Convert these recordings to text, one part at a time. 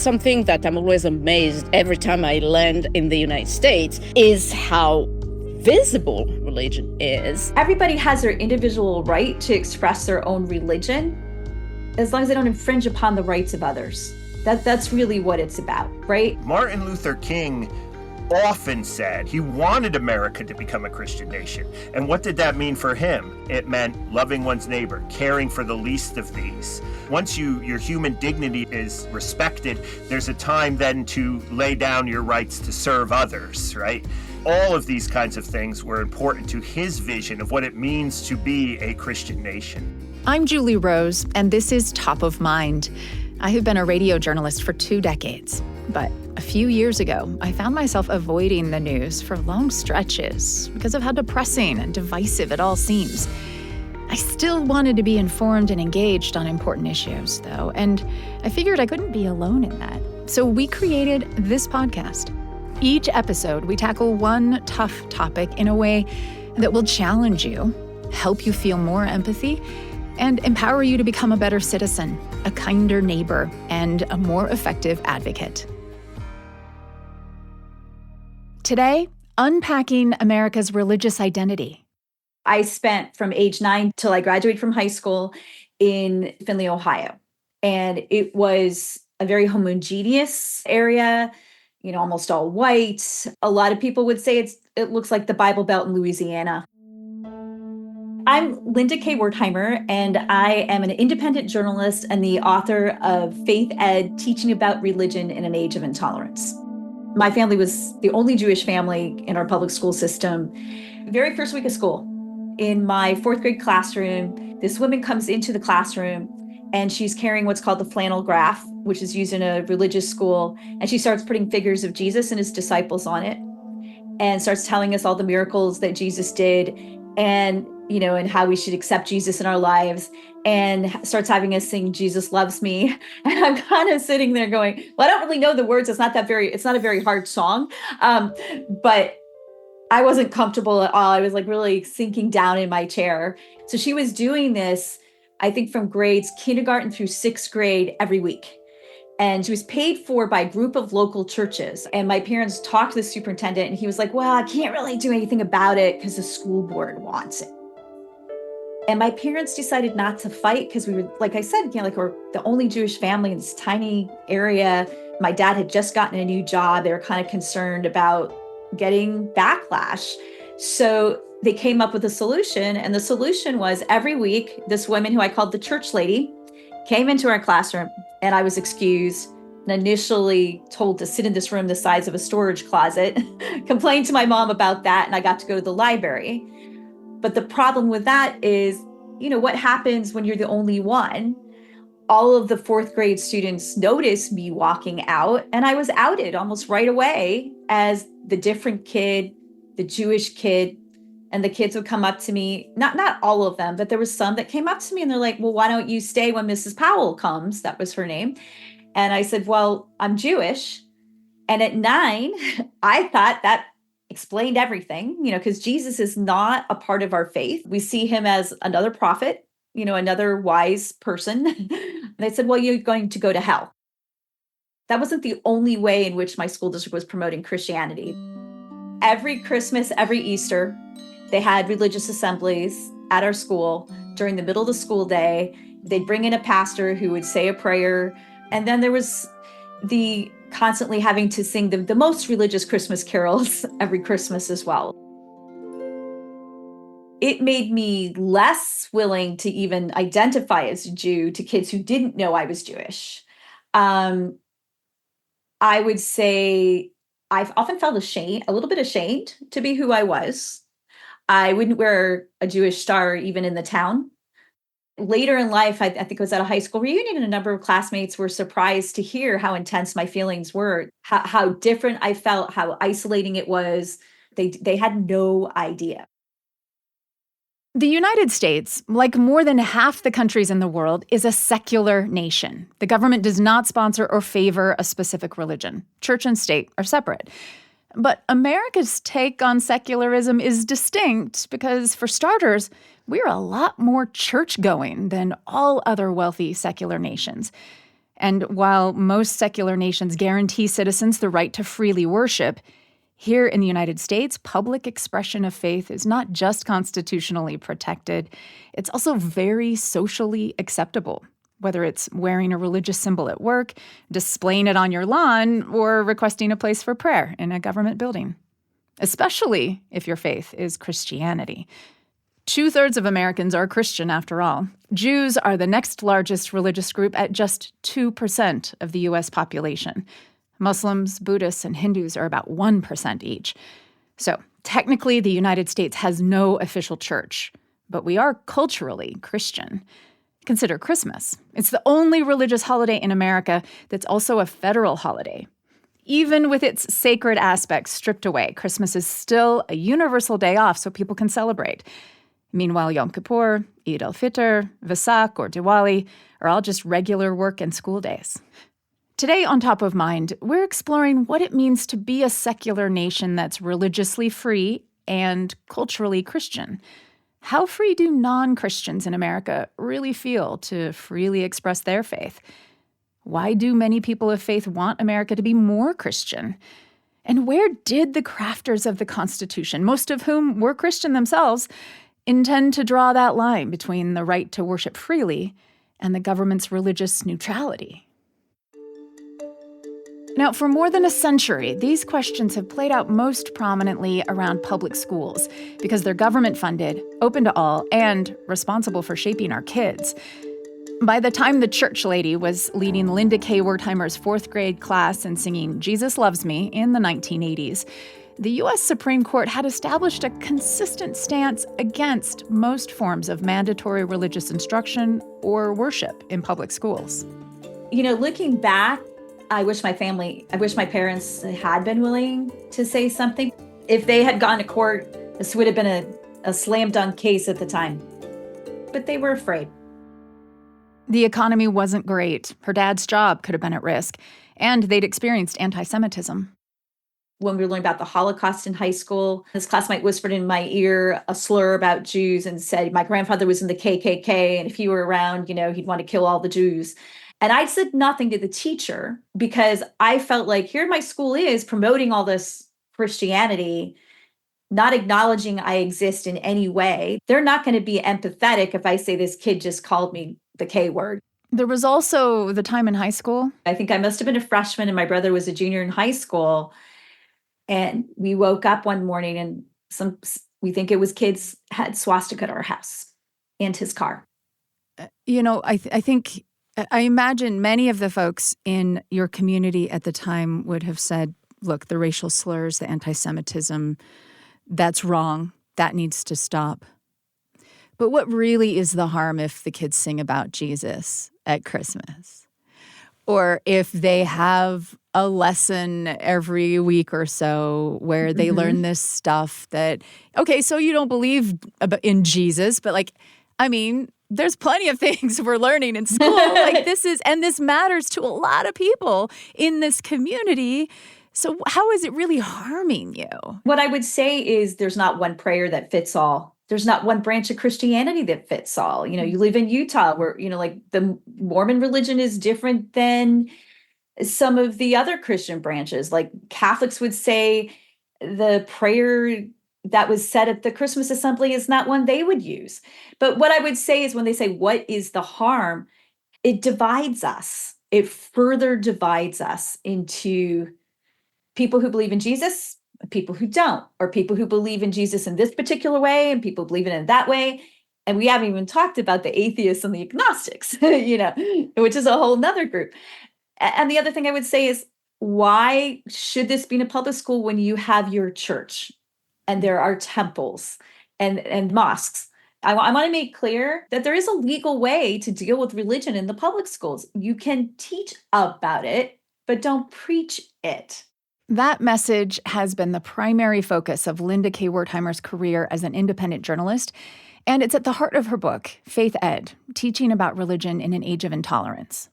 something that I'm always amazed every time I land in the United States is how visible religion is. Everybody has their individual right to express their own religion, as long as they don't infringe upon the rights of others. That's really what it's about, right? Martin Luther King often said he wanted America to become a Christian nation. And what did that mean for him? It meant loving one's neighbor, caring for the least of these. Once your human dignity is respected, there's a time then to lay down your rights to serve others, right? All of these kinds of things were important to his vision of what it means to be a Christian nation. I'm Julie Rose, and this is Top of Mind. I have been a radio journalist for 2 decades, but a few years ago, I found myself avoiding the news for long stretches because of how depressing and divisive it all seems. I still wanted to be informed and engaged on important issues, though, and I figured I couldn't be alone in that. So we created this podcast. Each episode, we tackle one tough topic in a way that will challenge you, help you feel more empathy, and empower you to become a better citizen, a kinder neighbor, and a more effective advocate. Today, unpacking America's religious identity. I spent from age 9 till I graduated from high school in Findlay, Ohio. And it was a very homogeneous area, almost all white. A lot of people would say it looks like the Bible Belt in Louisiana. I'm Linda K. Wertheimer, and I am an independent journalist and the author of Faith Ed, Teaching About Religion in an Age of Intolerance. My family was the only Jewish family in our public school system. Very first week of school, in my 4th grade classroom, this woman comes into the classroom and she's carrying what's called the flannel graph, which is used in a religious school. And she starts putting figures of Jesus and his disciples on it and starts telling us all the miracles that Jesus did and how we should accept Jesus in our lives, and starts having us sing Jesus Loves Me. And I'm kind of sitting there going, well, I don't really know the words. It's not a very hard song. But I wasn't comfortable at all. I was really sinking down in my chair. So she was doing this, I think, from grades kindergarten through 6th grade every week. And she was paid for by a group of local churches. And my parents talked to the superintendent and he was like, well, I can't really do anything about it because the school board wants it. And my parents decided not to fight because we were, like I said, we're the only Jewish family in this tiny area. My dad had just gotten a new job. They were kind of concerned about getting backlash. So they came up with a solution. And the solution was every week, this woman who I called the church lady came into our classroom, and I was excused and initially told to sit in this room the size of a storage closet, complained to my mom about that, and I got to go to the library. But the problem with that is, what happens when you're the only one? All of the 4th grade students noticed me walking out, and I was outed almost right away as the different kid, the Jewish kid. And the kids would come up to me, not all of them, but there was some that came up to me and they're like, well, why don't you stay when Mrs. Powell comes? That was her name. And I said, well, I'm Jewish. And at 9, I thought that explained everything, because Jesus is not a part of our faith. We see him as another prophet, another wise person. And they said, well, you're going to go to hell. That wasn't the only way in which my school district was promoting Christianity. Every Christmas, every Easter, they had religious assemblies at our school during the middle of the school day. They'd bring in a pastor who would say a prayer. And then there was the constantly having to sing the most religious Christmas carols every Christmas as well. It made me less willing to even identify as a Jew to kids who didn't know I was Jewish. I would say I've often felt a little bit ashamed to be who I was. I wouldn't wear a Jewish star even in the town. Later in life, I think it was at a high school reunion, and a number of classmates were surprised to hear how intense my feelings were, how different I felt, how isolating it was. They had no idea. The United States, like more than half the countries in the world, is a secular nation. The government does not sponsor or favor a specific religion. Church and state are separate. But America's take on secularism is distinct because, for starters, we're a lot more church-going than all other wealthy secular nations. And while most secular nations guarantee citizens the right to freely worship, here in the United States, public expression of faith is not just constitutionally protected, it's also very socially acceptable, whether it's wearing a religious symbol at work, displaying it on your lawn, or requesting a place for prayer in a government building. Especially if your faith is Christianity. 2/3 of Americans are Christian, after all. Jews are the next largest religious group at just 2% of the U.S. population. Muslims, Buddhists, and Hindus are about 1% each. So technically, the United States has no official church, but we are culturally Christian. Consider Christmas. It's the only religious holiday in America that's also a federal holiday. Even with its sacred aspects stripped away, Christmas is still a universal day off so people can celebrate. Meanwhile, Yom Kippur, Eid al-Fitr, Vesak, or Diwali are all just regular work and school days. Today on Top of Mind, we're exploring what it means to be a secular nation that's religiously free and culturally Christian. How free do non-Christians in America really feel to freely express their faith? Why do many people of faith want America to be more Christian? And where did the crafters of the Constitution, most of whom were Christian themselves, intend to draw that line between the right to worship freely and the government's religious neutrality? Now, for more than a century, these questions have played out most prominently around public schools because they're government-funded, open to all, and responsible for shaping our kids. By the time the church lady was leading Linda K. Wertheimer's 4th grade class and singing Jesus Loves Me in the 1980s, the U.S. Supreme Court had established a consistent stance against most forms of mandatory religious instruction or worship in public schools. You know, looking back, I wish my parents had been willing to say something. If they had gone to court, this would have been a slam dunk case at the time. But they were afraid. The economy wasn't great. Her dad's job could have been at risk, and they'd experienced anti-Semitism. When we were learning about the Holocaust in high school, this classmate whispered in my ear a slur about Jews and said, my grandfather was in the KKK, and if he were around, he'd want to kill all the Jews. And I said nothing to the teacher because I felt like here my school is promoting all this Christianity, not acknowledging I exist in any way. They're not going to be empathetic if I say this kid just called me the K word. There was also the time in high school. I think I must have been a freshman and my brother was a junior in high school. And we woke up one morning and we think it was kids had swastika at our house and his car. I imagine many of the folks in your community at the time would have said, look, the racial slurs, the anti-Semitism, that's wrong. That needs to stop. But what really is the harm if the kids sing about Jesus at Christmas? Or if they have a lesson every week or so where they learn this stuff that, okay, so you don't believe in Jesus, but there's plenty of things we're learning in school. This matters to a lot of people in this community. So how is it really harming you? What I would say is there's not one prayer that fits all. There's not one branch of Christianity that fits all. You live in Utah where, the Mormon religion is different than some of the other Christian branches. Like Catholics would say the prayer that was said at the Christmas assembly is not one they would use. But what I would say is when they say, what is the harm? It divides us. It further divides us into people who believe in Jesus, people who don't, or people who believe in Jesus in this particular way and people believe in it that way. And we haven't even talked about the atheists and the agnostics, which is a whole nother group. And the other thing I would say is, why should this be in a public school when you have your church and there are temples and mosques? I want to make clear that there is a legal way to deal with religion in the public schools. You can teach about it, but don't preach it. That message has been the primary focus of Linda K. Wertheimer's career as an independent journalist, and it's at the heart of her book, Faith Ed, Teaching About Religion in an Age of Intolerance.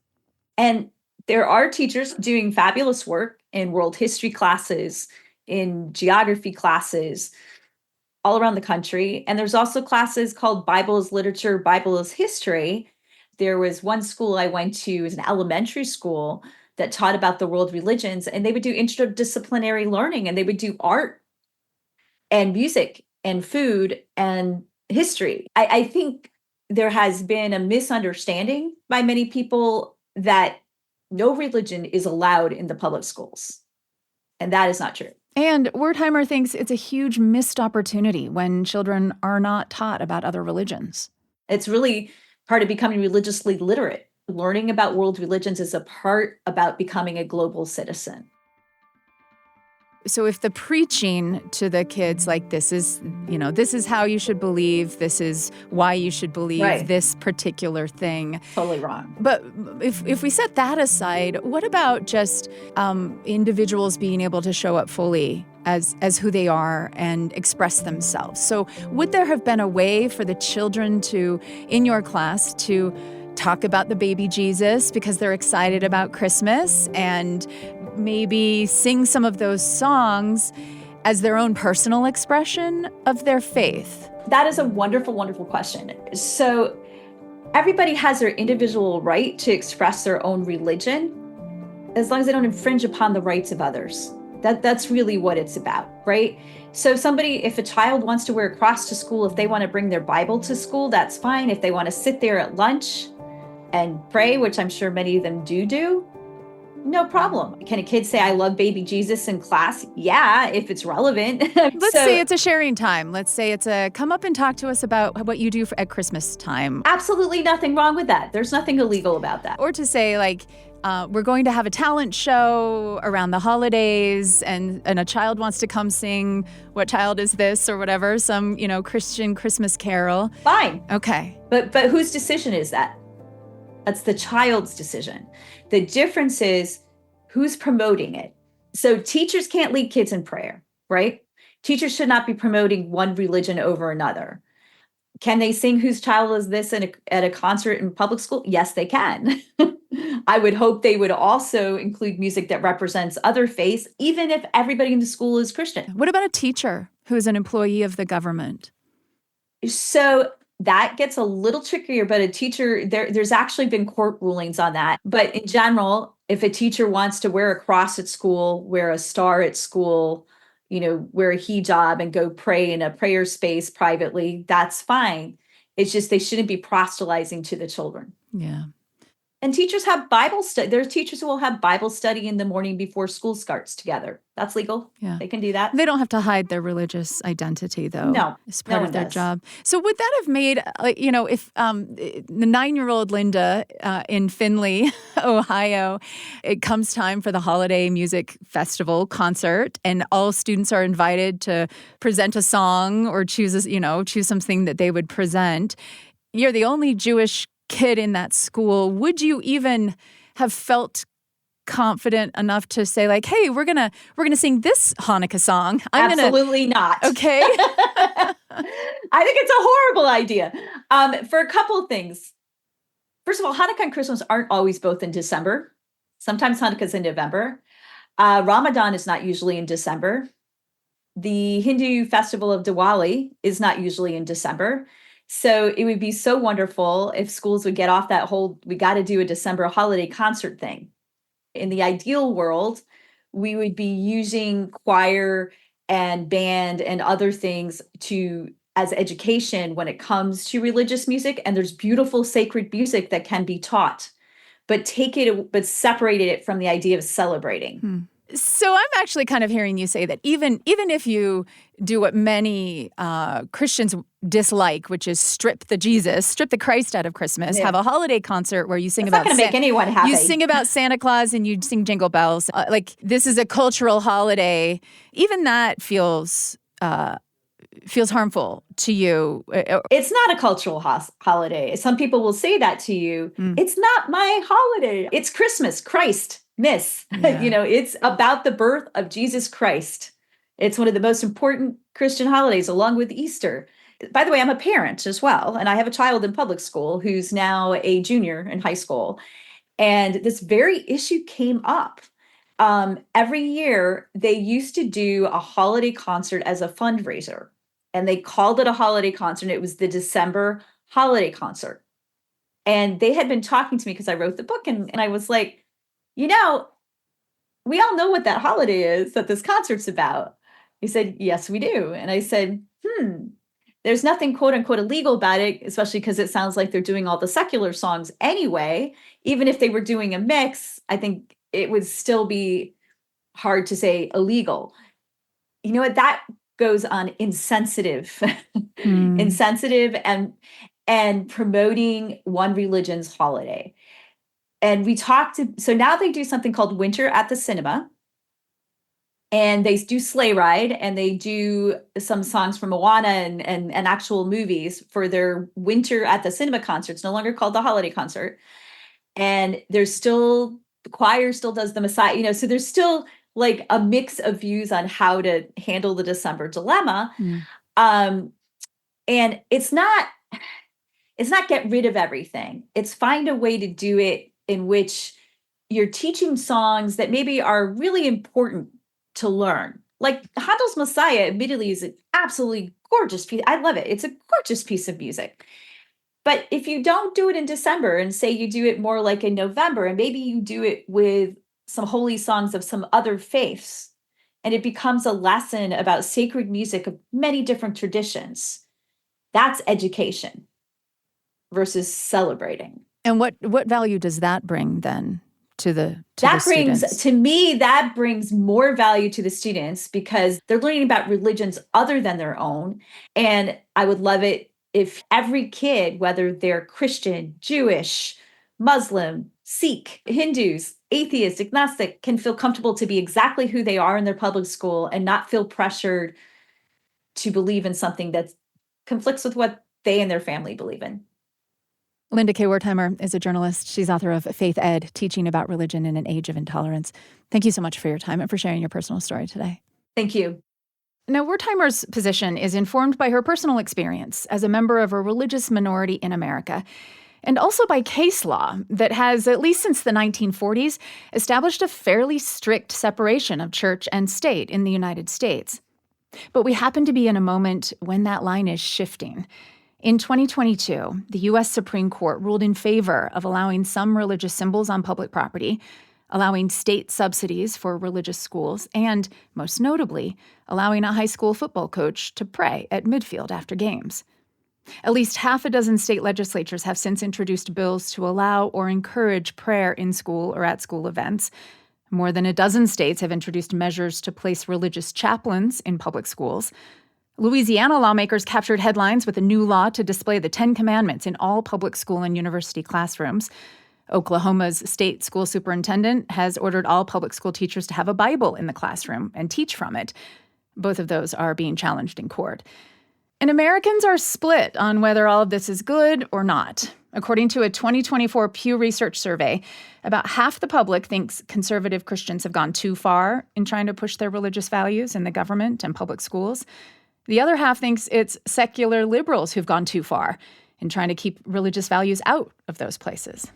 And there are teachers doing fabulous work in world history classes, in geography classes, all around the country. And there's also classes called Bible as Literature, Bible as History There was one school I went to, it was an elementary school that taught about the world religions, and they would do interdisciplinary learning, and they would do art and music and food and history. I think there has been a misunderstanding by many people that no religion is allowed in the public schools. And that is not true. And Wertheimer thinks it's a huge missed opportunity when children are not taught about other religions. It's really part of becoming religiously literate. Learning about world religions is a part about becoming a global citizen. So if the preaching to the kids, like, this is how you should believe, this is why you should believe this particular thing. Totally wrong. But if we set that aside, what about just individuals being able to show up fully as who they are and express themselves? So would there have been a way for the children to, in your class, to talk about the baby Jesus because they're excited about Christmas and maybe sing some of those songs as their own personal expression of their faith? That is a wonderful, wonderful question. So everybody has their individual right to express their own religion as long as they don't infringe upon the rights of others. That's really what it's about, right? So if a child wants to wear a cross to school, if they want to bring their Bible to school, that's fine. If they want to sit there at lunch and pray, which I'm sure many of them do, no problem. Can a kid say, I love baby Jesus in class? Yeah, if it's relevant. Let's say it's a sharing time. Let's say it's a come up and talk to us about what you do at Christmas time. Absolutely nothing wrong with that. There's nothing illegal about that. Or to say, like, we're going to have a talent show around the holidays and a child wants to come sing What Child Is This or whatever, some, Christian Christmas carol. Fine. Okay. But whose decision is that? That's the child's decision. The difference is who's promoting it. So teachers can't lead kids in prayer, right? Teachers should not be promoting one religion over another. Can they sing Whose Child Is This at a concert in public school? Yes, they can. I would hope they would also include music that represents other faiths, even if everybody in the school is Christian. What about a teacher who is an employee of the government? So that gets a little trickier, but a teacher, there's actually been court rulings on that. But in general, if a teacher wants to wear a cross at school, wear a star at school, wear a hijab and go pray in a prayer space privately, that's fine. It's just they shouldn't be proselytizing to the children. Yeah. And teachers have Bible study. There's teachers who will have Bible study in the morning before school starts together. That's legal. Yeah. They can do that. They don't have to hide their religious identity, though. No. It's part of their does. job. So would that have made, if the 9-year-old Linda in Findlay, Ohio, it comes time for the holiday music festival concert, and all students are invited to present a song or choose something that they would present. You're the only Jewish kid in that school. Would you even have felt confident enough to say, like, hey, we're gonna sing this Hanukkah song? Absolutely not. Okay. I think it's a horrible idea for a couple of things. First of all, Hanukkah and Christmas aren't always both in December. Sometimes Hanukkah's in November. Ramadan is not usually in December. The Hindu festival of Diwali is not usually in December. So it would be so wonderful if schools would get off that whole, we got to do a December holiday concert thing. In the ideal world, we would be using choir and band and other things as education when it comes to religious music. And there's beautiful sacred music that can be taught, but separated it from the idea of celebrating. So I'm actually kind of hearing you say that even if you do what many Christians dislike, which is strip the Christ out of Christmas, have a holiday concert where you sing It's about not going to make anyone happy. You sing about Santa Claus and you sing Jingle Bells. Like, this is a cultural holiday. Even that feels harmful to you. It's not a cultural holiday. Some people will say that to you. It's not my holiday. It's Christmas, Christ. Miss, it's about the birth of Jesus Christ. It's one of the most important Christian holidays, along with Easter. By the way, I'm a parent as well, and I have a child in public school who's now a junior in high school. And this very issue came up. Every year, they used to do a holiday concert as a fundraiser, and they called it a holiday concert. It was the December holiday concert. And they had been talking to me because I wrote the book. And I was like, we all know what that holiday is that this concert's about. He said, yes, we do. And I said, there's nothing quote unquote illegal about it, especially because it sounds like they're doing all the secular songs anyway. Even if they were doing a mix, I think it would still be hard to say illegal. You know what? That goes on insensitive, insensitive and promoting one religion's holiday. And we so now they do something called Winter at the Cinema. And they do Sleigh Ride, and they do some songs from Moana and actual movies for their Winter at the Cinema concert. It's no longer called the holiday concert. And the choir still does the Messiah, so there's still like a mix of views on how to handle the December dilemma. And it's not get rid of everything. It's find a way to do it in which you're teaching songs that maybe are really important to learn. Like Handel's Messiah, admittedly, is an absolutely gorgeous piece. I love it. It's a gorgeous piece of music. But if you don't do it in December and say you do it more like in November, and maybe you do it with some holy songs of some other faiths, and it becomes a lesson about sacred music of many different traditions, that's education versus celebrating. And what value does that bring then to the students? To me, that brings more value to the students because they're learning about religions other than their own. And I would love it if every kid, whether they're Christian, Jewish, Muslim, Sikh, Hindus, atheist, agnostic, can feel comfortable to be exactly who they are in their public school and not feel pressured to believe in something that conflicts with what they and their family believe in. Linda K. Wertheimer is a journalist. She's author of Faith Ed, Teaching About Religion in an Age of Intolerance. Thank you so much for your time and for sharing your personal story today. Thank you. Now, Wertheimer's position is informed by her personal experience as a member of a religious minority in America, and also by case law that has, at least since the 1940s, established a fairly strict separation of church and state in the United States. But we happen to be in a moment when that line is shifting. In 2022, the U.S. Supreme Court ruled in favor of allowing some religious symbols on public property, allowing state subsidies for religious schools, and, most notably, allowing a high school football coach to pray at midfield after games. At least half a dozen state legislatures have since introduced bills to allow or encourage prayer in school or at school events. More than a dozen states have introduced measures to place religious chaplains in public schools. Louisiana lawmakers captured headlines with a new law to display the 10 Commandments in all public school and university classrooms. Oklahoma's state school superintendent has ordered all public school teachers to have a Bible in the classroom and teach from it. Both of those are being challenged in court. And Americans are split on whether all of this is good or not. According to a 2024 Pew Research survey, about half the public thinks conservative Christians have gone too far in trying to push their religious values in the government and public schools. The other half thinks it's secular liberals who've gone too far in trying to keep religious values out of those places.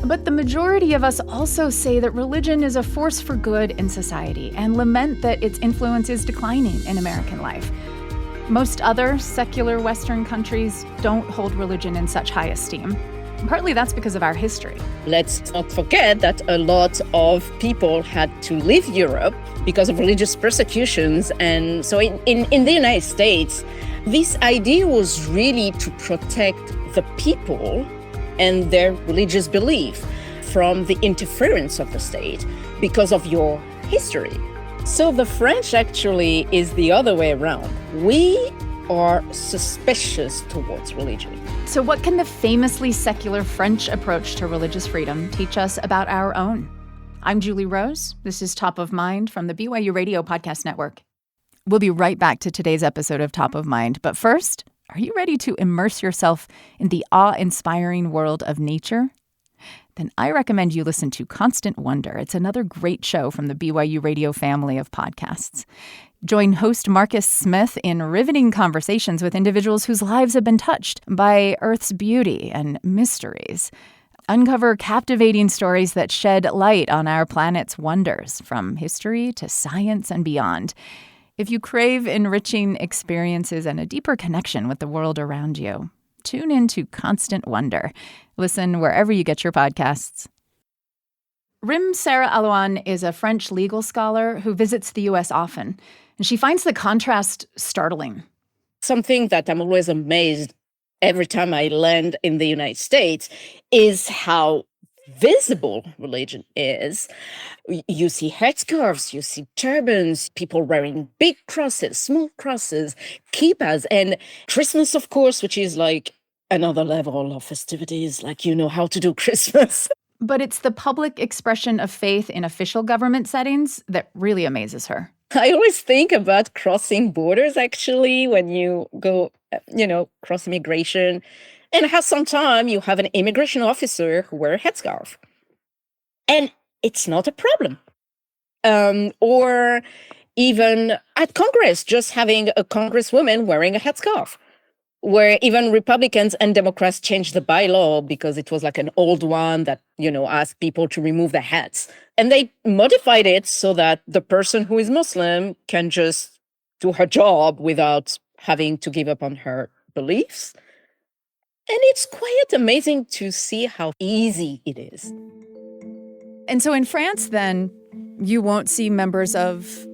But the majority of us also say that religion is a force for good in society and lament that its influence is declining in American life. Most other secular Western countries don't hold religion in such high esteem. Partly that's because of our history. Let's not forget that a lot of people had to leave Europe because of religious persecutions. And so in the United States, this idea was really to protect the people and their religious belief from the interference of the state because of your history. So the French actually is the other way around. We are suspicious towards religion. So what can the famously secular French approach to religious freedom teach us about our own? I'm Julie Rose. This is Top of Mind from the BYU Radio Podcast Network. We'll be right back to today's episode of Top of Mind. But first, are you ready to immerse yourself in the awe-inspiring world of nature? Then I recommend you listen to Constant Wonder. It's another great show from the BYU Radio family of podcasts. Join host Marcus Smith in riveting conversations with individuals whose lives have been touched by Earth's beauty and mysteries. Uncover captivating stories that shed light on our planet's wonders, from history to science and beyond. If you crave enriching experiences and a deeper connection with the world around you, tune into Constant Wonder. Listen wherever you get your podcasts. Rim Sarah Alouane is a French legal scholar who visits the U.S. often, and she finds the contrast startling. Something that I'm always amazed every time I land in the United States is how visible religion is. You see headscarves, you see turbans, people wearing big crosses, small crosses, kippas, and Christmas, of course, which is like another level of festivities, like you know how to do Christmas. But it's the public expression of faith in official government settings that really amazes her. I always think about crossing borders, actually, when you go, cross immigration, and how sometimes you have an immigration officer who wears a headscarf. And it's not a problem. Or even at Congress, just having a congresswoman wearing a headscarf, where even Republicans and Democrats changed the bylaw because it was like an old one that, asked people to remove their hats. And they modified it so that the person who is Muslim can just do her job without having to give up on her beliefs. And it's quite amazing to see how easy it is. And so in France, then, you won't see members of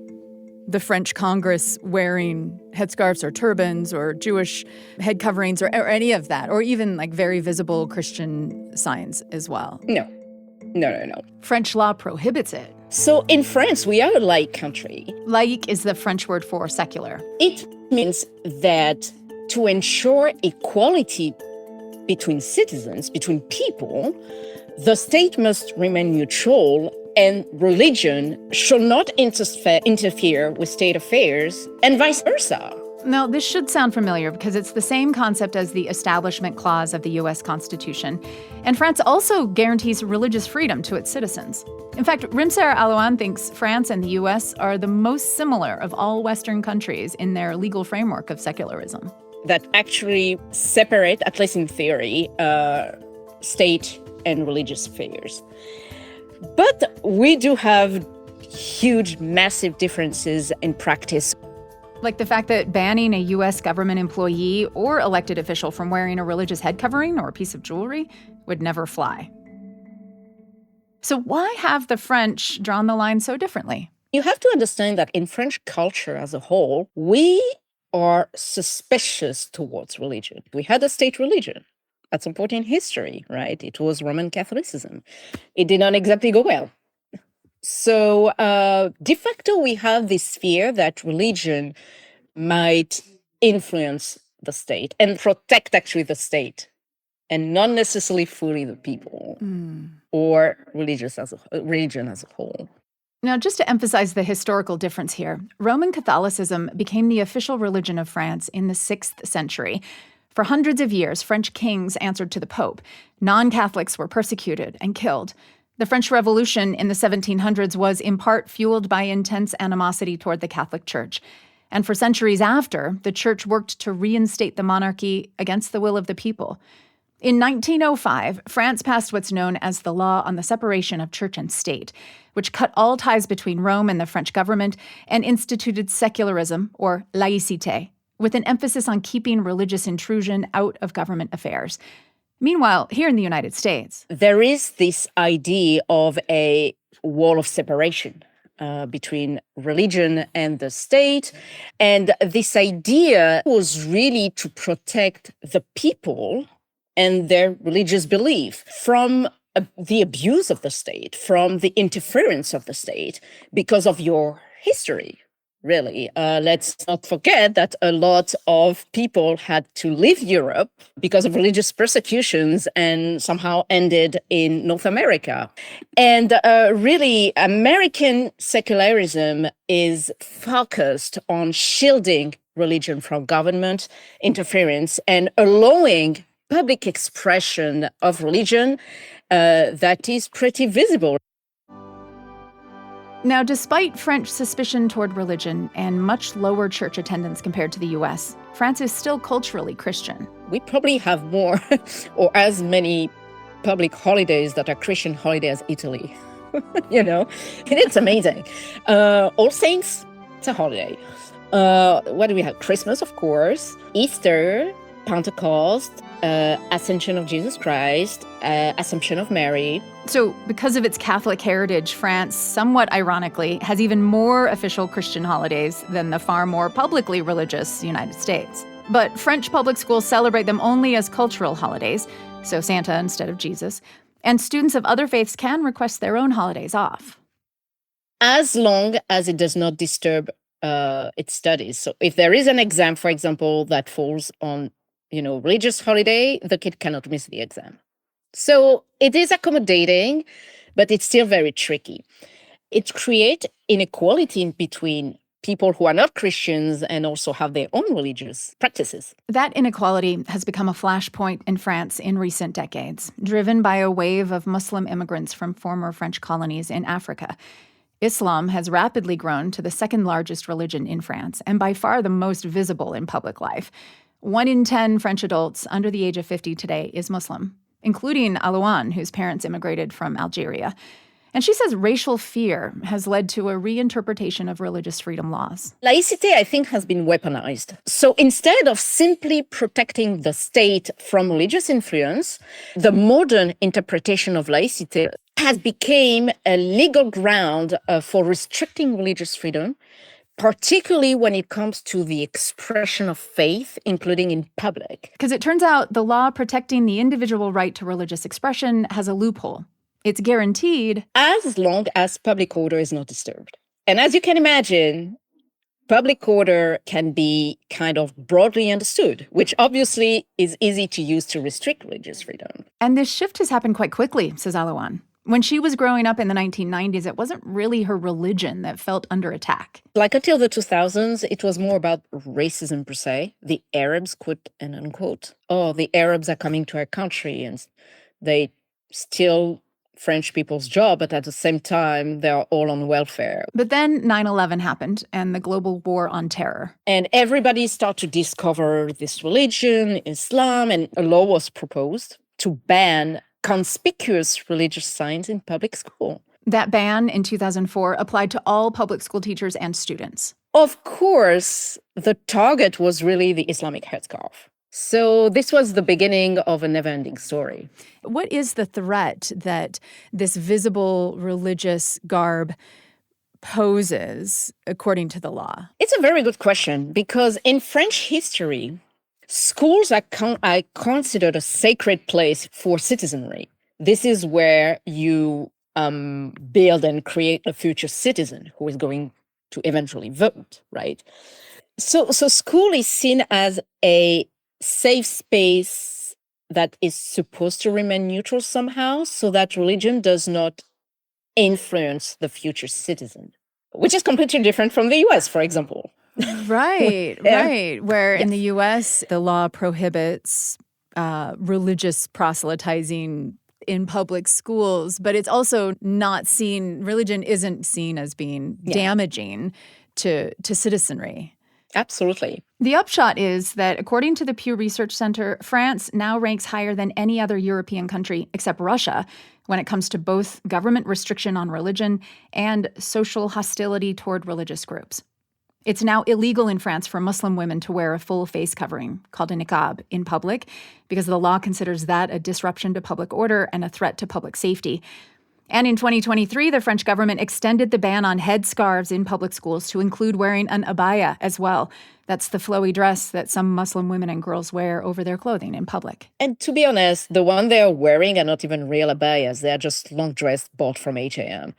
the French Congress wearing headscarves or turbans or Jewish head coverings or any of that, or even like very visible Christian signs as well. No. French law prohibits it. So in France, we are a laïc country. Laïc is the French word for secular. It means that to ensure equality between citizens, between people, the state must remain neutral and religion shall not interfere with state affairs and vice versa. Now, this should sound familiar because it's the same concept as the Establishment Clause of the U.S. Constitution. And France also guarantees religious freedom to its citizens. In fact, Rim Sarah Alouane thinks France and the U.S. are the most similar of all Western countries in their legal framework of secularism. That actually separate, at least in theory, state and religious affairs. But we do have huge, massive differences in practice. Like the fact that banning a U.S. government employee or elected official from wearing a religious head covering or a piece of jewelry would never fly. So why have the French drawn the line so differently? You have to understand that in French culture as a whole, we are suspicious towards religion. We had a state religion at some point in history, right? It was Roman Catholicism. It did not exactly go well. So de facto, we have this fear that religion might influence the state and protect actually the state and not necessarily fully the people or religion as a whole. Now, just to emphasize the historical difference here, Roman Catholicism became the official religion of France in the 6th century. For hundreds of years, French kings answered to the Pope. Non-Catholics were persecuted and killed. The French Revolution in the 1700s was in part fueled by intense animosity toward the Catholic Church. And for centuries after, the Church worked to reinstate the monarchy against the will of the people. In 1905, France passed what's known as the Law on the Separation of Church and State, which cut all ties between Rome and the French government and instituted secularism, or laïcité, with an emphasis on keeping religious intrusion out of government affairs. Meanwhile, here in the United States, there is this idea of a wall of separation between religion and the state. And this idea was really to protect the people and their religious belief from the abuse of the state, from the interference of the state, because of your history. Really, let's not forget that a lot of people had to leave Europe because of religious persecutions and somehow ended in North America. And really, American secularism is focused on shielding religion from government interference and allowing public expression of religion that is pretty visible. Now, despite French suspicion toward religion and much lower church attendance compared to the U.S., France is still culturally Christian. We probably have more or as many public holidays that are Christian holidays as Italy. And it's amazing. All Saints, it's a holiday. What do we have? Christmas, of course, Easter, Pentecost, Ascension of Jesus Christ, Assumption of Mary. So, because of its Catholic heritage, France, somewhat ironically, has even more official Christian holidays than the far more publicly religious United States. But French public schools celebrate them only as cultural holidays, so Santa instead of Jesus, and students of other faiths can request their own holidays off. As long as it does not disturb its studies. So if there is an exam, for example, that falls on, religious holiday, the kid cannot miss the exam. So it is accommodating, but it's still very tricky. It creates inequality in between people who are not Christians and also have their own religious practices. That inequality has become a flashpoint in France in recent decades, driven by a wave of Muslim immigrants from former French colonies in Africa. Islam has rapidly grown to the second largest religion in France and by far the most visible in public life. 1 in 10 French adults under the age of 50 today is Muslim, including Alouane, whose parents immigrated from Algeria. And she says racial fear has led to a reinterpretation of religious freedom laws. Laicity, I think, has been weaponized. So instead of simply protecting the state from religious influence, the modern interpretation of laicity has become a legal ground for restricting religious freedom, particularly when it comes to the expression of faith, including in public. Because it turns out the law protecting the individual right to religious expression has a loophole. It's guaranteed as long as public order is not disturbed. And as you can imagine, public order can be kind of broadly understood, which obviously is easy to use to restrict religious freedom. And this shift has happened quite quickly, says Alouane. When she was growing up in the 1990s, it wasn't really her religion that felt under attack. Like until the 2000s, it was more about racism per se. The Arabs, quote and unquote, the Arabs are coming to our country and they steal French people's job, but at the same time, they're all on welfare. But then 9/11 happened and the global war on terror. And everybody started to discover this religion, Islam, and a law was proposed to ban conspicuous religious signs in public school. That ban in 2004 applied to all public school teachers and students. Of course, the target was really the Islamic headscarf. So this was the beginning of a never-ending story. What is the threat that this visible religious garb poses according to the law? It's a very good question because in French history, schools are considered a sacred place for citizenry. This is where you build and create a future citizen who is going to eventually vote, right? So school is seen as a safe space that is supposed to remain neutral somehow so that religion does not influence the future citizen, which is completely different from the US, for example. Right, right. Where in the US, the law prohibits religious proselytizing in public schools, but it's also not seen, religion isn't seen as being damaging to citizenry. Absolutely. The upshot is that, according to the Pew Research Center, France now ranks higher than any other European country except Russia when it comes to both government restriction on religion and social hostility toward religious groups. It's now illegal in France for Muslim women to wear a full face covering, called a niqab, in public because the law considers that a disruption to public order and a threat to public safety. And in 2023, the French government extended the ban on headscarves in public schools to include wearing an abaya as well. That's the flowy dress that some Muslim women and girls wear over their clothing in public. And to be honest, the one they're wearing are not even real abayas. They're just long dress bought from H&M.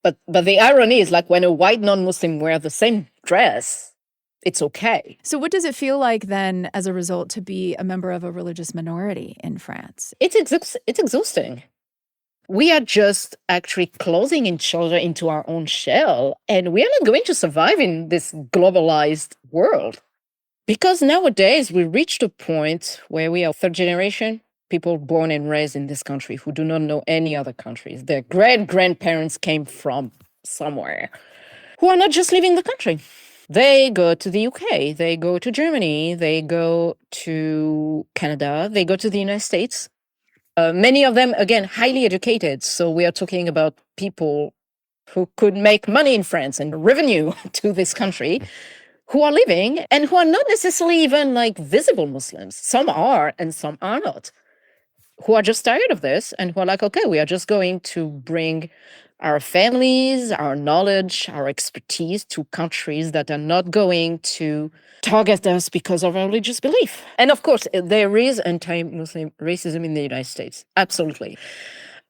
But the irony is, like, when a white non-Muslim wears the same dress, it's okay. So what does it feel like then, as a result, to be a member of a religious minority in France? It's exhausting. We are just actually closing each other into our own shell, and we are not going to survive in this globalized world. Because nowadays we reached a point where we are third generation, people born and raised in this country who do not know any other countries. Their great-grandparents came from somewhere, who are not just leaving the country. They go to the UK, they go to Germany, they go to Canada, they go to the United States. Many of them, again, highly educated. So we are talking about people who could make money in France and revenue to this country. who are living and who are not necessarily even like visible Muslims. Some are and some are not, who are just tired of this and who are like, okay, we are just going to bring our families, our knowledge, our expertise to countries that are not going to target us because of our religious belief. And of course, there is anti-Muslim racism in the United States. Absolutely.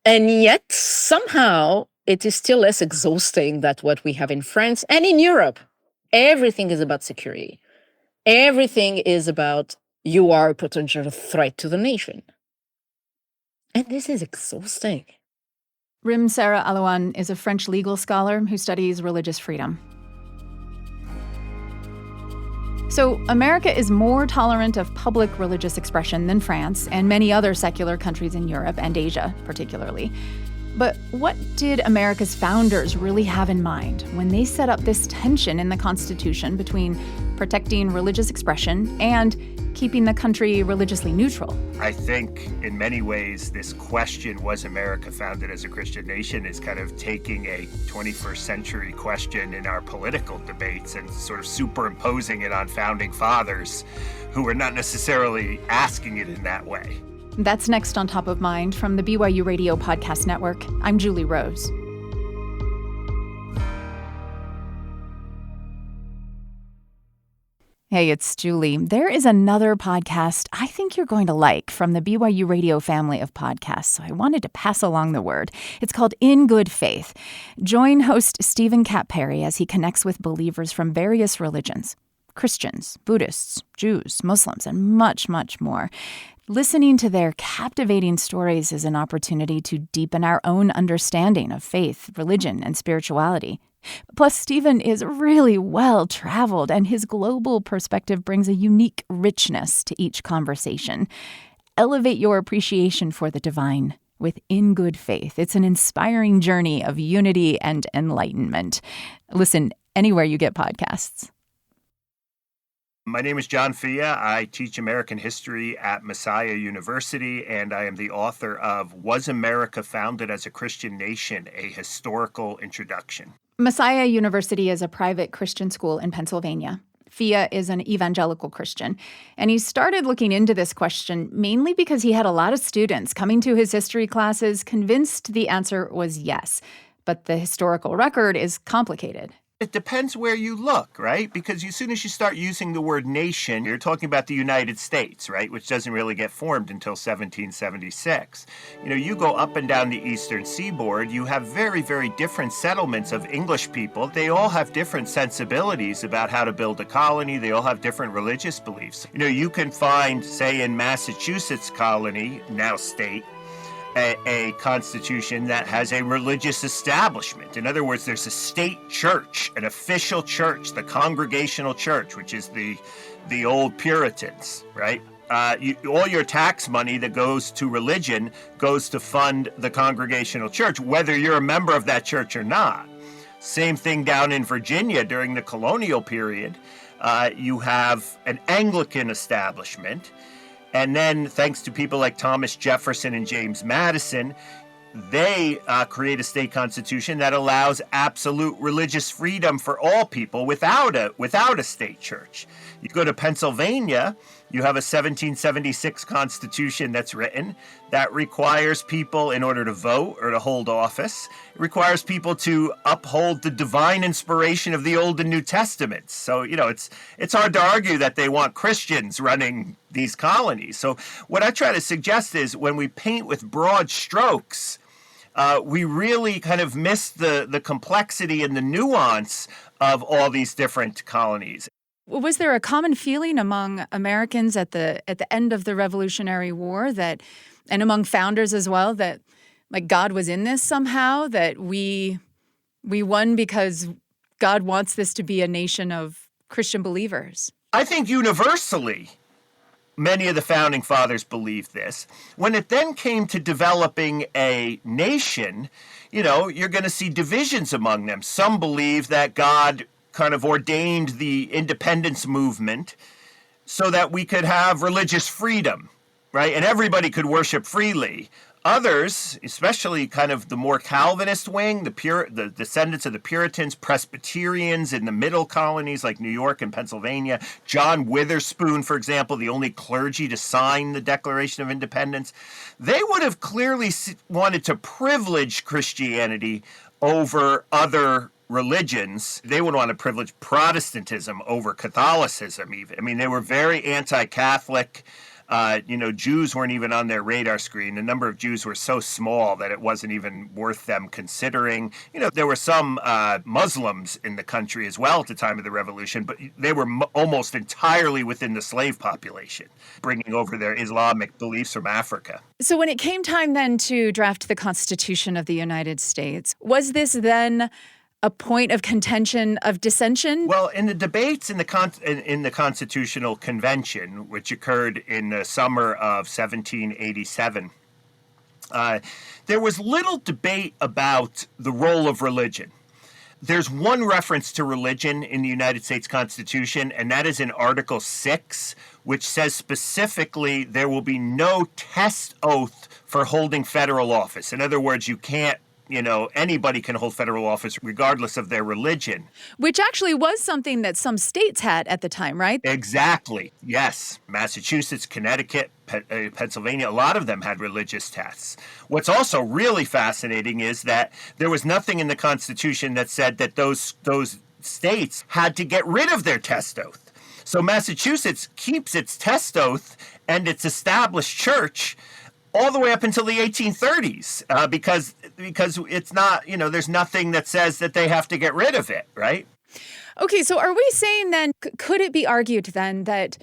And yet, somehow, it is still less exhausting than what we have in France and in Europe. Everything is about security. Everything is about you are a potential threat to the nation. And this is exhausting. Rim Sarah Alouane is a French legal scholar who studies religious freedom. So, America is more tolerant of public religious expression than France and many other secular countries in Europe and Asia, particularly. But what did America's founders really have in mind when they set up this tension in the Constitution between protecting religious expression and keeping the country religiously neutral? I think in many ways, this question, was America founded as a Christian nation, is kind of taking a 21st century question in our political debates and sort of superimposing it on founding fathers who were not necessarily asking it in that way. That's next on Top of Mind from the BYU Radio Podcast Network. I'm Julie Rose. Hey, it's Julie. There is another podcast I think you're going to like from the BYU Radio family of podcasts, so I wanted to pass along the word. It's called In Good Faith. Join host Stephen Cat Perry as he connects with believers from various religions: Christians, Buddhists, Jews, Muslims, and much, much more. Listening to their captivating stories is an opportunity to deepen our own understanding of faith, religion, and spirituality. Plus, Stephen is really well-traveled, and his global perspective brings a unique richness to each conversation. Elevate your appreciation for the divine with In Good Faith. It's an inspiring journey of unity and enlightenment. Listen anywhere you get podcasts. My name is John Fia. I teach American history at Messiah University, and I am the author of Was America Founded as a Christian Nation? A Historical Introduction. Messiah University is a private Christian school in Pennsylvania. Fia is an evangelical Christian, and he started looking into this question mainly because he had a lot of students coming to his history classes convinced the answer was yes, but the historical record is complicated. It depends where you look, right? Because as soon as you start using the word nation, you're talking about the United States, right? Which doesn't really get formed until 1776. You go up and down the eastern seaboard, you have very, very different settlements of English people. They all have different sensibilities about how to build a colony. They all have different religious beliefs. You can find, say, in Massachusetts colony, now state, a constitution that has a religious establishment. In other words, there's a state church, an official church, the Congregational Church, which is the old Puritans, right? All your tax money that goes to religion goes to fund the Congregational Church, whether you're a member of that church or not. Same thing down in Virginia during the colonial period. You have an Anglican establishment. And then, thanks to people like Thomas Jefferson and James Madison, they create a state constitution that allows absolute religious freedom for all people without a state church. You go to Pennsylvania, you have a 1776 constitution that's written that requires people, in order to vote or to hold office, it requires people to uphold the divine inspiration of the Old and New Testaments. So, it's hard to argue that they want Christians running these colonies. So what I try to suggest is when we paint with broad strokes, we really kind of miss the complexity and the nuance of all these different colonies. Was there a common feeling among Americans at the end of the Revolutionary War and among founders as well, that like God was in this somehow, that we won because God wants this to be a nation of Christian believers? I think universally, many of the founding fathers believed this. When it then came to developing a nation, you're going to see divisions among them. Some believe that God kind of ordained the independence movement so that we could have religious freedom, right? And everybody could worship freely. Others, especially kind of the more Calvinist wing, the descendants of the Puritans, Presbyterians in the middle colonies like New York and Pennsylvania, John Witherspoon, for example, the only clergy to sign the Declaration of Independence, they would have clearly wanted to privilege Christianity over other religions. They would want to privilege Protestantism over Catholicism even. I mean, they were very anti-Catholic. Jews weren't even on their radar screen. The number of Jews were so small that it wasn't even worth them considering. There were some Muslims in the country as well at the time of the Revolution, but they were almost entirely within the slave population, bringing over their Islamic beliefs from Africa. So when it came time then to draft the Constitution of the United States, was this then a point of contention, of dissension? Well, in the debates in the Constitutional Convention, which occurred in the summer of 1787, there was little debate about the role of religion. There's one reference to religion in the United States Constitution, and that is in Article 6, which says specifically there will be no test oath for holding federal office. In other words, you can't anybody can hold federal office regardless of their religion. Which actually was something that some states had at the time, right? Exactly. Yes. Massachusetts, Connecticut, Pennsylvania, a lot of them had religious tests. What's also really fascinating is that there was nothing in the Constitution that said that those states had to get rid of their test oath. So Massachusetts keeps its test oath and its established church all the way up until the 1830s, because it's not, there's nothing that says that they have to get rid of it, right? Okay, so are we saying then, could it be argued then that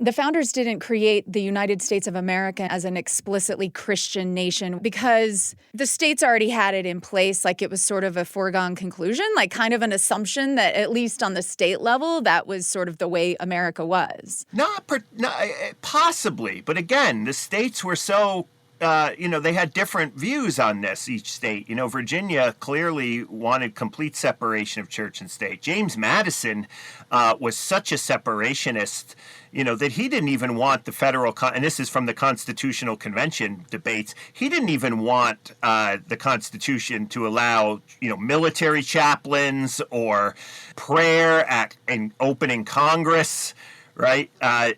the founders didn't create the United States of America as an explicitly Christian nation because the states already had it in place, like it was sort of a foregone conclusion, like kind of an assumption that at least on the state level, that was sort of the way America was? Not possibly, but again, the states were so they had different views on this, each state. Virginia clearly wanted complete separation of church and state. James Madison was such a separationist, that he didn't even want the federal, and this is from the Constitutional Convention debates, he didn't even want the Constitution to allow, military chaplains or prayer in opening Congress. Right. And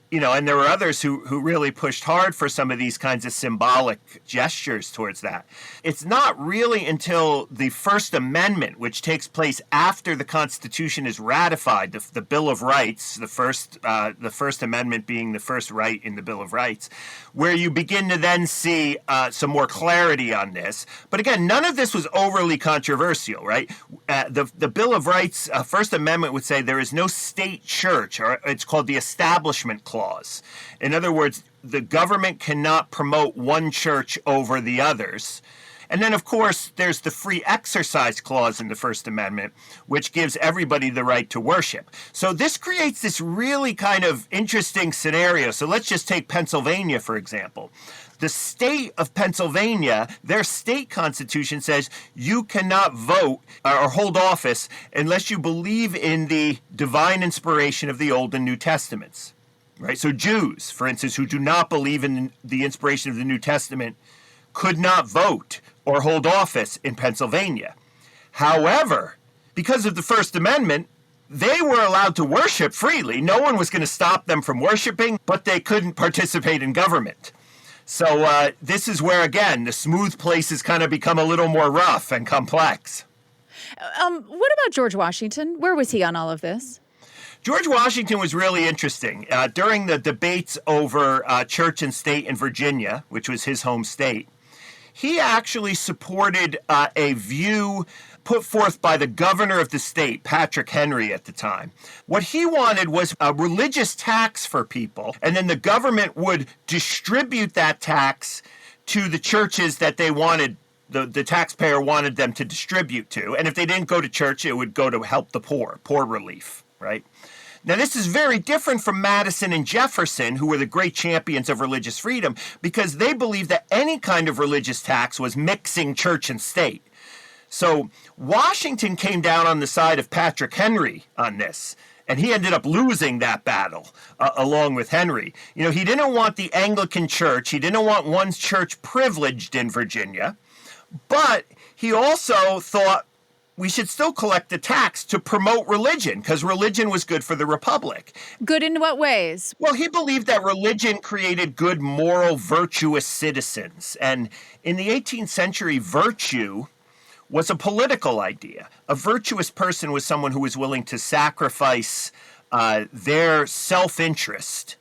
there were others who really pushed hard for some of these kinds of symbolic gestures towards that. It's not really until the First Amendment, which takes place after the Constitution is ratified, the Bill of Rights, the First Amendment being the first right in the Bill of Rights, where you begin to then see some more clarity on this. But again, none of this was overly controversial, right? The Bill of Rights, First Amendment would say there is no state church, or it's called the Establishment Clause. In other words, the government cannot promote one church over the others. And then, of course, there's the Free Exercise Clause in the First Amendment, which gives everybody the right to worship. So this creates this really kind of interesting scenario. So let's just take Pennsylvania, for example. The state of Pennsylvania, their state constitution says you cannot vote or hold office unless you believe in the divine inspiration of the Old and New Testaments, right? So Jews, for instance, who do not believe in the inspiration of the New Testament could not vote or hold office in Pennsylvania. However, because of the First Amendment, they were allowed to worship freely. No one was going to stop them from worshiping, but they couldn't participate in government. So this is where, again, the smooth places kind of become a little more rough and complex. What about George Washington? Where was he on all of this? George Washington was really interesting. During the debates over church and state in Virginia, which was his home state, he actually supported a view put forth by the governor of the state, Patrick Henry, at the time. What he wanted was a religious tax for people, and then the government would distribute that tax to the churches that they wanted, the taxpayer wanted them to distribute to. And if they didn't go to church, it would go to help the poor relief, right? Now, this is very different from Madison and Jefferson, who were the great champions of religious freedom, because they believed that any kind of religious tax was mixing church and state. So Washington came down on the side of Patrick Henry on this. And he ended up losing that battle along with Henry. He didn't want the Anglican Church. He didn't want one church privileged in Virginia. But he also thought we should still collect a tax to promote religion because religion was good for the Republic. Good in what ways? Well, he believed that religion created good, moral, virtuous citizens. And in the 18th century, virtue was a political idea. A virtuous person was someone who was willing to sacrifice their self-interest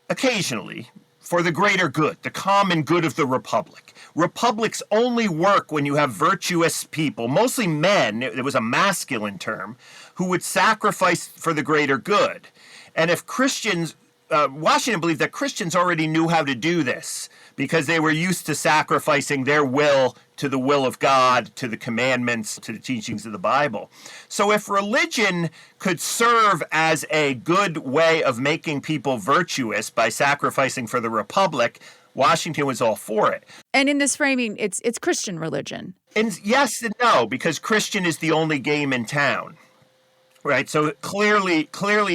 occasionally for the greater good, the common good of the Republic. Republics only work when you have virtuous people, mostly men, it was a masculine term, who would sacrifice for the greater good. And if Christians, Washington believed that Christians already knew how to do this because they were used to sacrificing their will to the will of God, to the commandments, to the teachings of the Bible. So if religion could serve as a good way of making people virtuous by sacrificing for the Republic, Washington was all for it. And in this framing, it's Christian religion. And yes and no, because Christian is the only game in town. Right, so clearly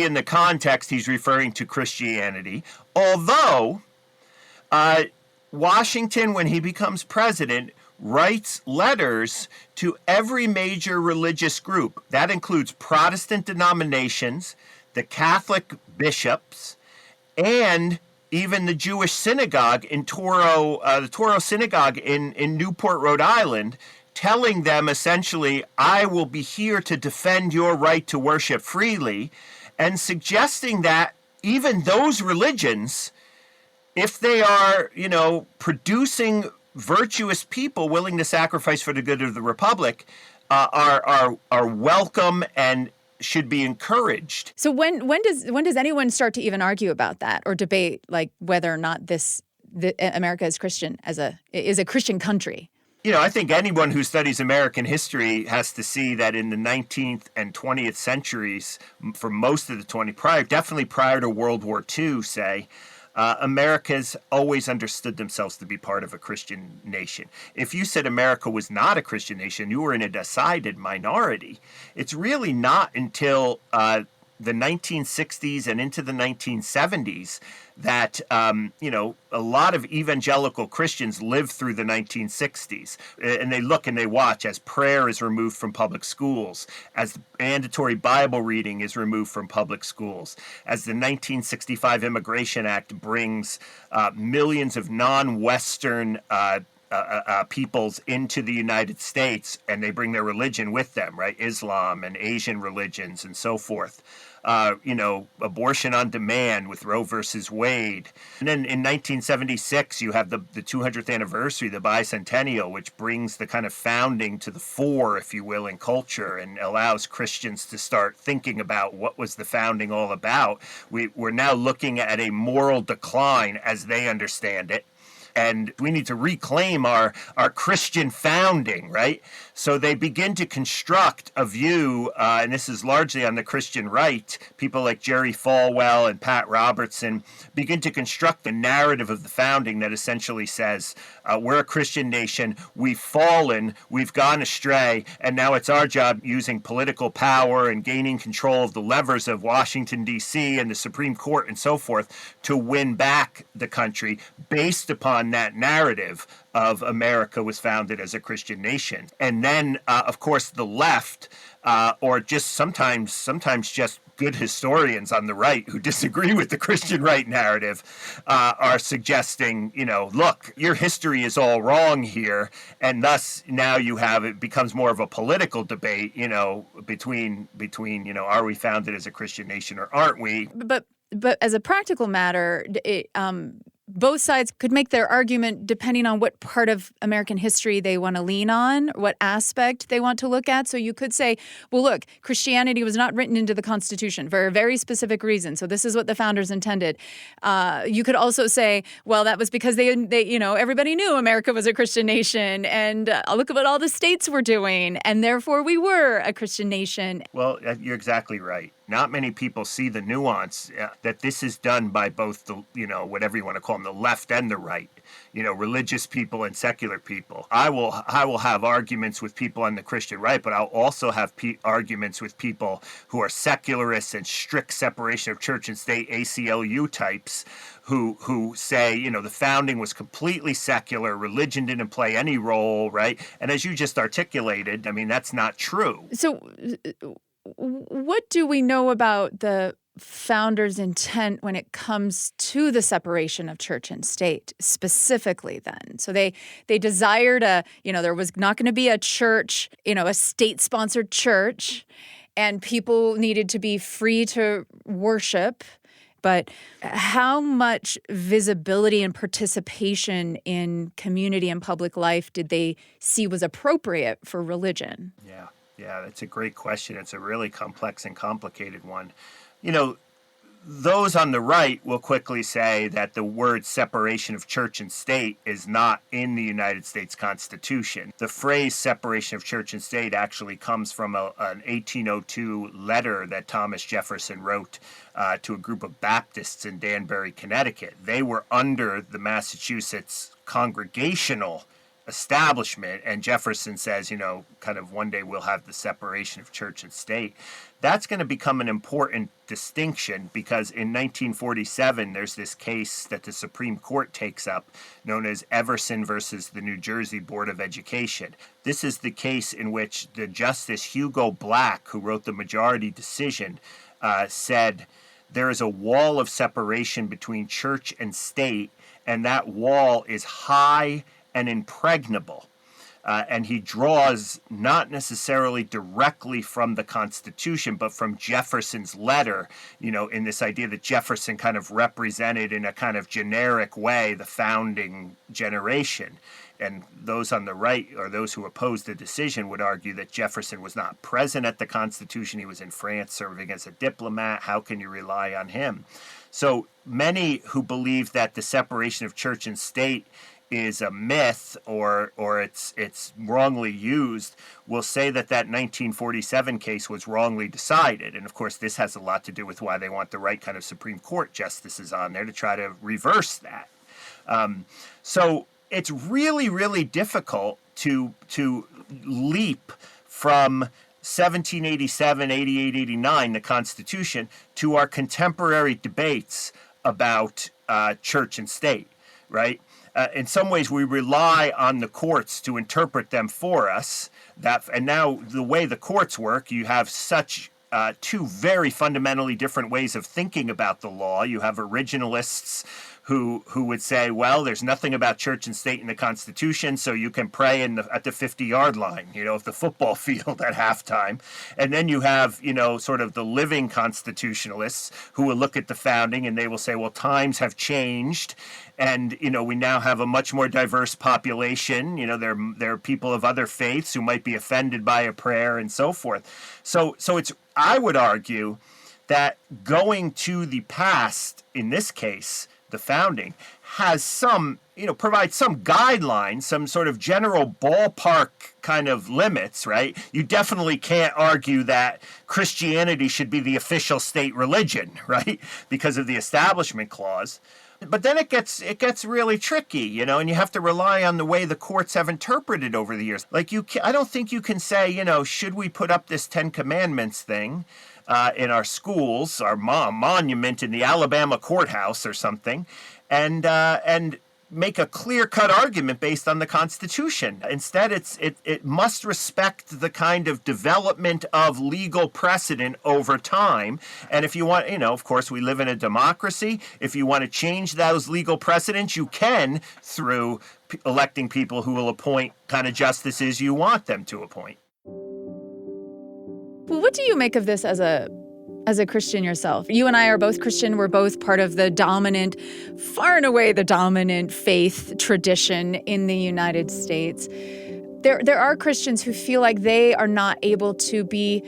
in the context, he's referring to Christianity. Although Washington, when he becomes president, writes letters to every major religious group. That includes Protestant denominations, the Catholic bishops, and even the Jewish synagogue in the Toro Synagogue in Newport, Rhode Island, telling them essentially, I will be here to defend your right to worship freely, and suggesting that even those religions, if they are, producing virtuous people willing to sacrifice for the good of the Republic, are welcome and should be encouraged. So when does anyone start to even argue about that or debate like whether or not America is Christian is a Christian country? I think anyone who studies American history has to see that in the 19th and 20th centuries, for most of the definitely prior to World War II, say, America's always understood themselves to be part of a Christian nation. If you said America was not a Christian nation, you were in a decided minority. It's really not until the 1960s and into the 1970s that, a lot of evangelical Christians lived through the 1960s. And they look and they watch as prayer is removed from public schools, as mandatory Bible reading is removed from public schools, as the 1965 Immigration Act brings millions of non-Western peoples into the United States, and they bring their religion with them, right? Islam and Asian religions and so forth. Abortion on demand with Roe versus Wade. And then in 1976, you have the 200th anniversary, the bicentennial, which brings the kind of founding to the fore, if you will, in culture and allows Christians to start thinking about what was the founding all about. We're now looking at a moral decline as they understand it. And we need to reclaim our Christian founding, right? So they begin to construct a view, and this is largely on the Christian right. People like Jerry Falwell and Pat Robertson begin to construct the narrative of the founding that essentially says, we're a Christian nation, we've fallen, we've gone astray, and now it's our job using political power and gaining control of the levers of Washington, D.C. and the Supreme Court and so forth to win back the country based upon that narrative of America was founded as a Christian nation. And then, of course, the left, or just sometimes just good historians on the right who disagree with the Christian right narrative, are suggesting, look, your history is all wrong here. And thus now it becomes more of a political debate, between, are we founded as a Christian nation or aren't we? But as a practical matter, both sides could make their argument depending on what part of American history they want to lean on, what aspect they want to look at. So you could say, well, look, Christianity was not written into the Constitution for a very specific reason. So this is what the founders intended. You could also say, well, that was because they everybody knew America was a Christian nation, and look at what all the states were doing, and therefore we were a Christian nation. Well, you're exactly right. Not many people see the nuance that this is done by both the, whatever you want to call them, the left and the right. religious people and secular people. I will have arguments with people on the Christian right, but I'll also have arguments with people who are secularists and strict separation of church and state ACLU types who say, the founding was completely secular, religion didn't play any role, right? And as you just articulated, I mean, that's not true. So what do we know about the founders' intent when it comes to the separation of church and state specifically then? So they desired there was not going to be a church, a state-sponsored church, and people needed to be free to worship. But how much visibility and participation in community and public life did they see was appropriate for religion? Yeah, that's a great question. It's a really complex and complicated one. Those on the right will quickly say that the word separation of church and state is not in the United States Constitution. The phrase separation of church and state actually comes from an 1802 letter that Thomas Jefferson wrote to a group of Baptists in Danbury, Connecticut. They were under the Massachusetts Congregational establishment, and Jefferson says, kind of one day we'll have the separation of church and state. That's going to become an important distinction because in 1947, there's this case that the Supreme Court takes up known as Everson versus the New Jersey Board of Education. This is the case in which the Justice Hugo Black, who wrote the majority decision, said there is a wall of separation between church and state, and that wall is high and impregnable. And he draws not necessarily directly from the Constitution, but from Jefferson's letter, in this idea that Jefferson kind of represented in a kind of generic way the founding generation. And those on the right, or those who oppose the decision, would argue that Jefferson was not present at the Constitution. He was in France serving as a diplomat. How can you rely on him? So many who believe that the separation of church and state is a myth or it's wrongly used will say that 1947 case was wrongly decided. And of course, this has a lot to do with why they want the right kind of Supreme Court justices on there to try to reverse that. So it's really, really difficult to leap from 1787, 88, 89, the Constitution, to our contemporary debates about church and state, right? In some ways, we rely on the courts to interpret them for us. And now the way the courts work, you have such two very fundamentally different ways of thinking about the law. You have originalists who would say, well, there's nothing about church and state in the Constitution, so you can pray at the 50-yard line, of the football field at halftime. And then you have, sort of the living constitutionalists who will look at the founding and they will say, well, times have changed. And, we now have a much more diverse population. There are people of other faiths who might be offended by a prayer and so forth. So I would argue that going to the past, in this case, the founding, has provides some guidelines, some sort of general ballpark kind of limits, right? You definitely can't argue that Christianity should be the official state religion, right? Because of the Establishment Clause. But then it gets really tricky, and you have to rely on the way the courts have interpreted over the years. Like I don't think you can say, should we put up this Ten Commandments thing in our schools, our monument in the Alabama courthouse or something, and make a clear-cut argument based on the Constitution. Instead, it must respect the kind of development of legal precedent over time. And if you want, of course, we live in a democracy. If you want to change those legal precedents, you can through electing people who will appoint kind of justices you want them to appoint. Well, what do you make of this as a Christian yourself? You and I are both Christian. We're both part of the dominant, far and away the dominant faith tradition in the United States. There are Christians who feel like they are not able to be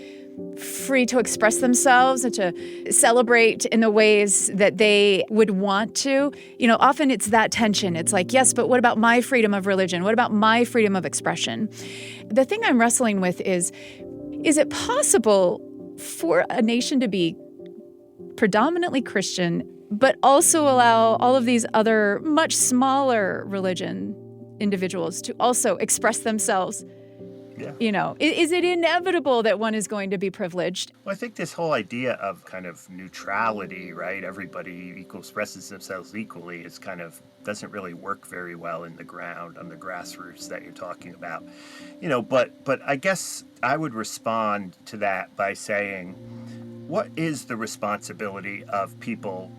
free to express themselves and to celebrate in the ways that they would want to. Often it's that tension. It's like, yes, but what about my freedom of religion? What about my freedom of expression? The thing I'm wrestling with is it possible for a nation to be predominantly Christian but also allow all of these other much smaller religion individuals to also express themselves. Yeah. You know, is it inevitable that one is going to be privileged? Well, I think this whole idea of kind of neutrality, right? Everybody expresses themselves equally is kind of doesn't really work very well in the ground on the grassroots that you're talking about. But I guess I would respond to that by saying, what is the responsibility of people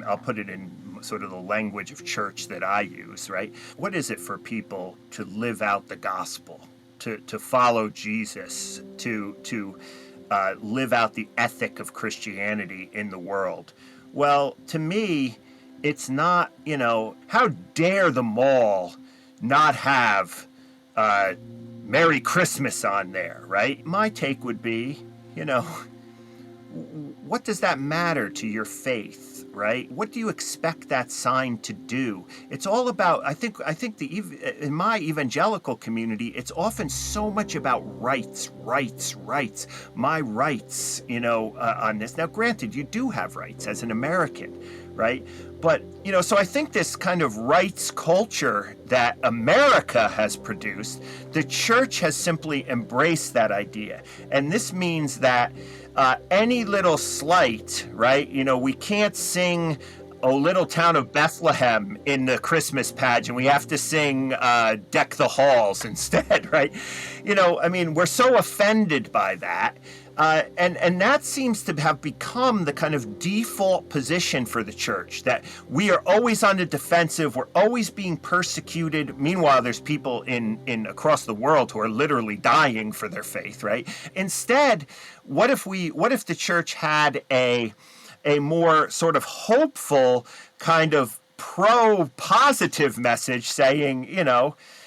I'll put it in sort of the language of church that I use, right? What is it for people to live out the gospel, to follow Jesus, to live out the ethic of Christianity in the world? Well, to me, it's not, how dare the mall not have Merry Christmas on there, right? My take would be, what does that matter to your faith? Right? What do you expect that sign to do? It's all about, I think in my evangelical community, it's often so much about rights, my rights, on this. Now, granted, you do have rights as an American, right? But, so I think this kind of rights culture that America has produced, the church has simply embraced that idea. And this means that any little slight, right? We can't sing "O Little Town of Bethlehem" in the Christmas pageant. We have to sing "Deck the Halls" instead, right? We're so offended by that. And that seems to have become the kind of default position for the church, that we are always on the defensive, we're always being persecuted. Meanwhile, there's people in across the world who are literally dying for their faith, right? Instead, what if the church had a more sort of hopeful kind of pro-positive message saying,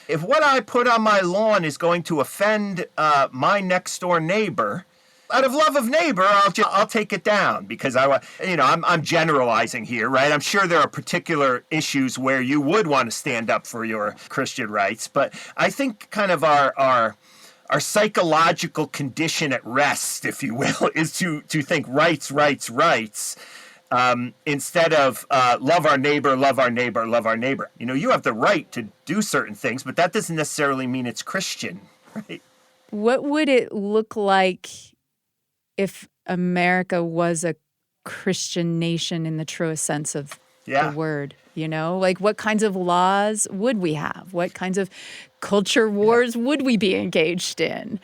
if what I put on my lawn is going to offend my next door neighbor, out of love of neighbor, I'll take it down because I'm generalizing here, right? I'm sure there are particular issues where you would want to stand up for your Christian rights, but I think kind of our psychological condition at rest, if you will, is to think rights, instead of love our neighbor, love our neighbor, love our neighbor. You have the right to do certain things, but that doesn't necessarily mean it's Christian, right? What would it look like if America was a Christian nation in the truest sense of the word? Like what kinds of laws would we have? What kinds of culture wars would we be engaged in?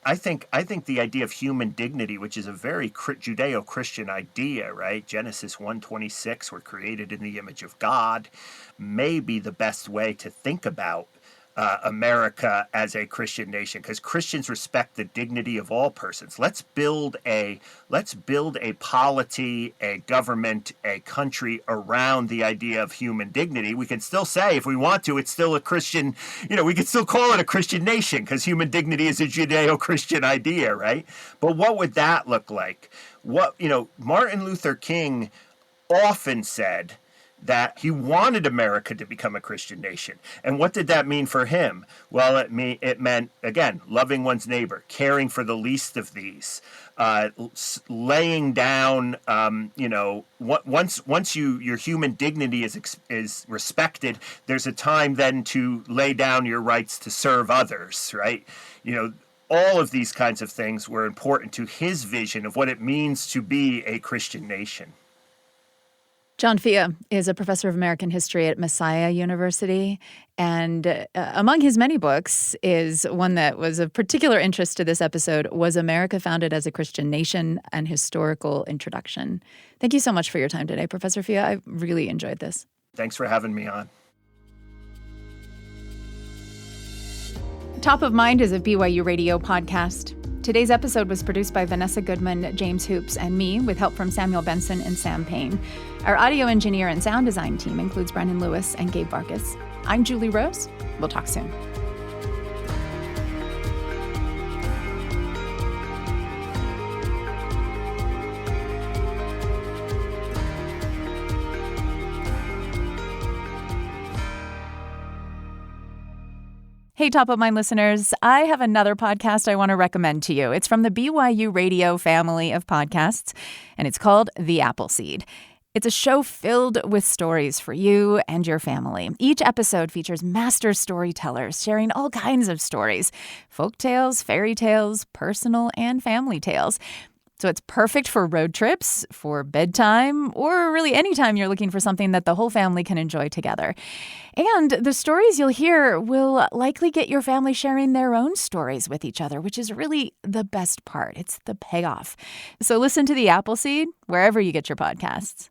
I think the idea of human dignity, which is a very Judeo-Christian idea, right? Genesis 1:26, we're created in the image of God, may be the best way to think about America as a Christian nation, because Christians respect the dignity of all persons. Let's build a polity, a government, a country around the idea of human dignity. We can still say, if we want to, it's still a Christian, we can still call it a Christian nation because human dignity is a Judeo-Christian idea, right? But what would that look like? Martin Luther King often said that he wanted America to become a Christian nation. And what did that mean for him? Well, it meant, again, loving one's neighbor, caring for the least of these, laying down, once your human dignity is respected, there's a time then to lay down your rights to serve others, right? All of these kinds of things were important to his vision of what it means to be a Christian nation. John Fia is a professor of American history at Messiah University, and among his many books is one that was of particular interest to this episode, Was America Founded as a Christian Nation? An Historical Introduction. Thank you so much for your time today, Professor Fia. I really enjoyed this. Thanks for having me on. Top of Mind is a BYU Radio podcast. Today's episode was produced by Vanessa Goodman, James Hoops, and me, with help from Samuel Benson and Sam Payne. Our audio engineer and sound design team includes Brendan Lewis and Gabe Vargas. I'm Julie Rose. We'll talk soon. Hey, Top of Mind listeners, I have another podcast I want to recommend to you. It's from the BYU Radio family of podcasts, and it's called The Appleseed. It's a show filled with stories for you and your family. Each episode features master storytellers sharing all kinds of stories: folk tales, fairy tales, personal and family tales. So it's perfect for road trips, for bedtime, or really anytime you're looking for something that the whole family can enjoy together. And the stories you'll hear will likely get your family sharing their own stories with each other, which is really the best part. It's the payoff. So listen to The Appleseed wherever you get your podcasts.